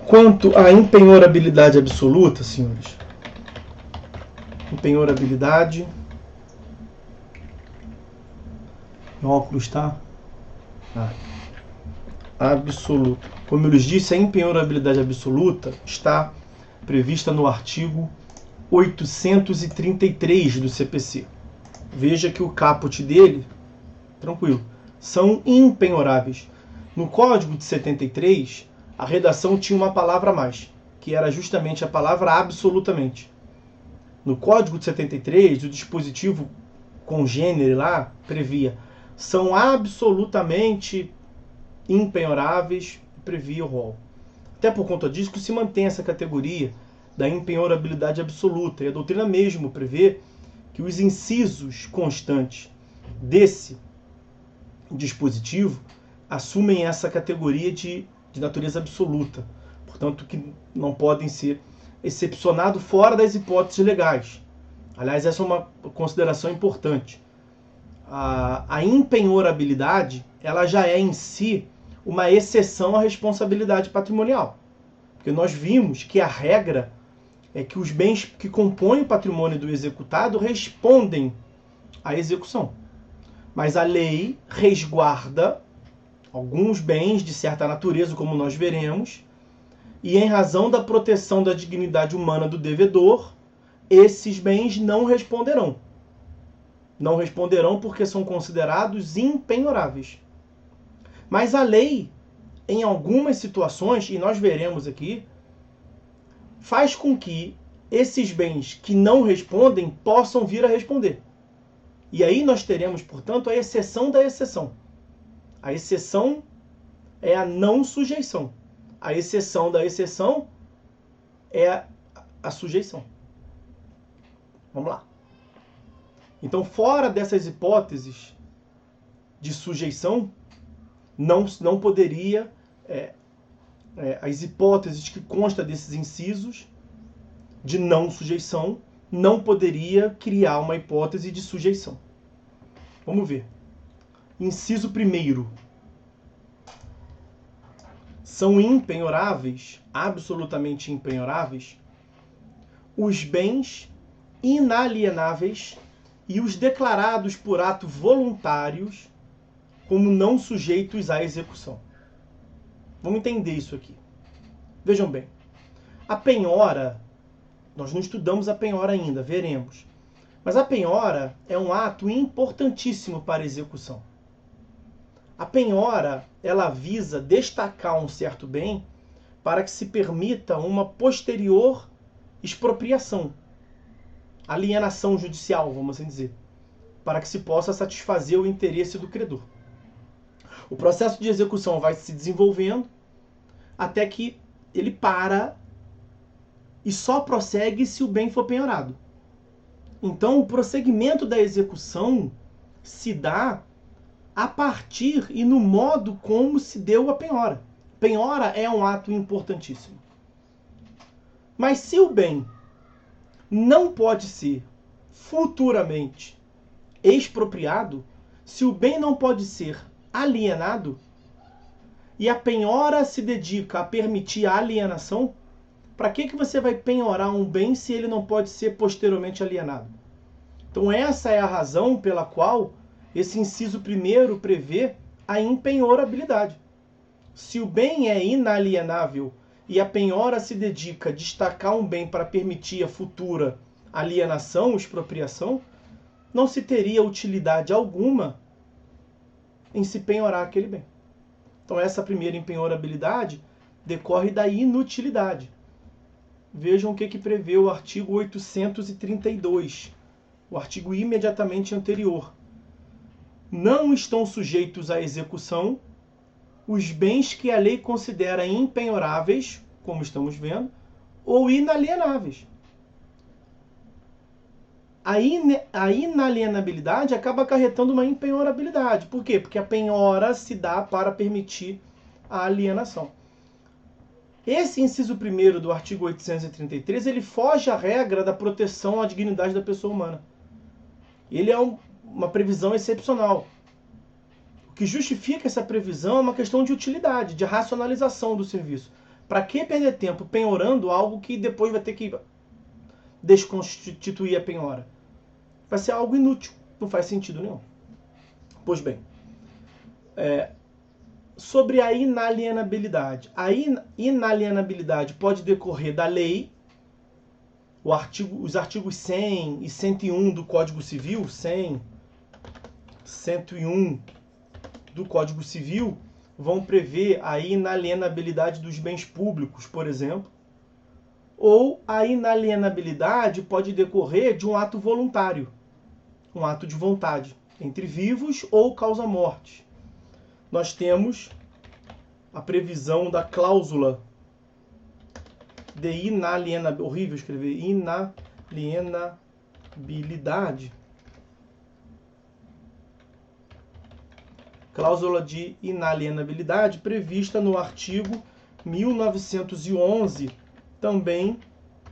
Quanto à impenhorabilidade absoluta, senhores, impenhorabilidade, o óculos está absoluta. Como eu lhes disse, a impenhorabilidade absoluta está prevista no artigo 833 do CPC. Veja que o caput dele, tranquilo, são impenhoráveis. No Código de 73, a redação tinha uma palavra a mais, que era justamente a palavra absolutamente. No Código de 73, o dispositivo congênere lá previa são absolutamente impenhoráveis, previa o rol. Até por conta disso que se mantém essa categoria da impenhorabilidade absoluta. E a doutrina mesmo prevê que os incisos constantes desse dispositivo assumem essa categoria de natureza absoluta. Portanto, que não podem ser excepcionados fora das hipóteses legais. Aliás, essa é uma consideração importante. A impenhorabilidade, ela já é em si uma exceção à responsabilidade patrimonial. Porque nós vimos que a regra é que os bens que compõem o patrimônio do executado respondem à execução. Mas a lei resguarda alguns bens de certa natureza, como nós veremos, e em razão da proteção da dignidade humana do devedor, esses bens não responderão. Não responderão porque são considerados impenhoráveis. Mas a lei, em algumas situações, e nós veremos aqui, faz com que esses bens que não respondem possam vir a responder. E aí nós teremos, portanto, a exceção da exceção. A exceção é a não sujeição. A exceção da exceção é a sujeição. Vamos lá. Então, fora dessas hipóteses de sujeição, não poderia, as hipóteses que constam desses incisos de não sujeição, não poderia criar uma hipótese de sujeição. Vamos ver. Inciso 1º. São impenhoráveis, absolutamente impenhoráveis, os bens inalienáveis e os declarados por ato voluntários como não sujeitos à execução. Vamos entender isso aqui. Vejam bem. A penhora, nós não estudamos a penhora ainda, veremos. Mas a penhora é um ato importantíssimo para a execução. A penhora, ela visa destacar um certo bem para que se permita uma posterior expropriação, alienação judicial, vamos assim dizer, para que se possa satisfazer o interesse do credor. O processo de execução vai se desenvolvendo até que ele para e só prossegue se o bem for penhorado. Então, o prosseguimento da execução se dá a partir e no modo como se deu a penhora. Penhora é um ato importantíssimo. Mas se o bem não pode ser futuramente expropriado, se o bem não pode ser alienado, e a penhora se dedica a permitir a alienação, para que você vai penhorar um bem se ele não pode ser posteriormente alienado? Então essa é a razão pela qual esse inciso 1º prevê a impenhorabilidade. Se o bem é inalienável e a penhora se dedica a destacar um bem para permitir a futura alienação, expropriação, não se teria utilidade alguma em se penhorar aquele bem. Então essa primeira impenhorabilidade decorre da inutilidade. Vejam o que prevê o artigo 832, o artigo imediatamente anterior. Não estão sujeitos à execução os bens que a lei considera impenhoráveis, como estamos vendo, ou inalienáveis. A inalienabilidade acaba acarretando uma impenhorabilidade. Por quê? Porque a penhora se dá para permitir a alienação. Esse inciso 1º do artigo 833, ele foge à regra da proteção à dignidade da pessoa humana. Ele é uma previsão excepcional. O que justifica essa previsão é uma questão de utilidade, de racionalização do serviço. Para que perder tempo penhorando algo que depois vai ter que desconstituir a penhora? Vai ser algo inútil, não faz sentido nenhum. Pois bem, sobre a inalienabilidade. A inalienabilidade pode decorrer da lei, os artigos 100 e 101 do Código Civil, 100, 101 do Código Civil, vão prever a inalienabilidade dos bens públicos, por exemplo, ou a inalienabilidade pode decorrer de um ato voluntário, um ato de vontade, entre vivos ou causa-morte. Nós temos a previsão da cláusula de inalienabilidade, horrível escrever, inalienabilidade. Cláusula de inalienabilidade prevista no artigo 1911, também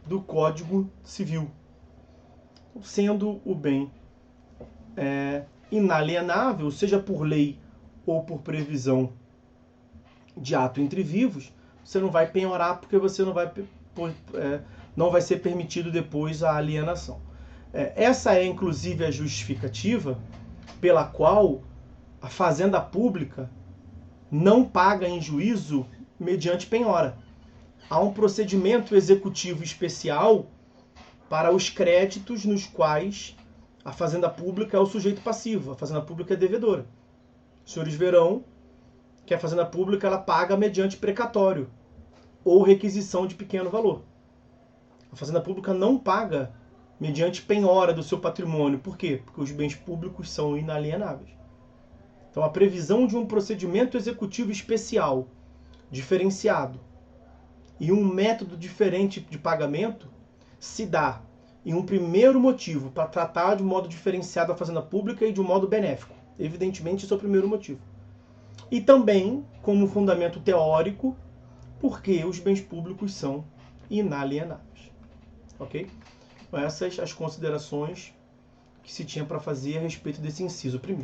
do Código Civil. Sendo o bem inalienável, seja por lei ou por previsão de ato entre vivos, você não vai penhorar porque você não vai ser permitido depois a alienação. Essa é, inclusive, a justificativa pela qual a fazenda pública não paga em juízo mediante penhora. Há um procedimento executivo especial para os créditos nos quais a fazenda pública é o sujeito passivo, a fazenda pública é devedora. Os senhores verão que a fazenda pública ela paga mediante precatório ou requisição de pequeno valor. A fazenda pública não paga mediante penhora do seu patrimônio. Por quê? Porque os bens públicos são inalienáveis. Então, a previsão de um procedimento executivo especial, diferenciado, e um método diferente de pagamento se dá em um primeiro motivo para tratar de um modo diferenciado a fazenda pública e de um modo benéfico. Evidentemente, esse é o primeiro motivo. E também, como fundamento teórico, porque os bens públicos são inalienáveis. Ok? Então, essas as considerações que se tinha para fazer a respeito desse inciso primeiro.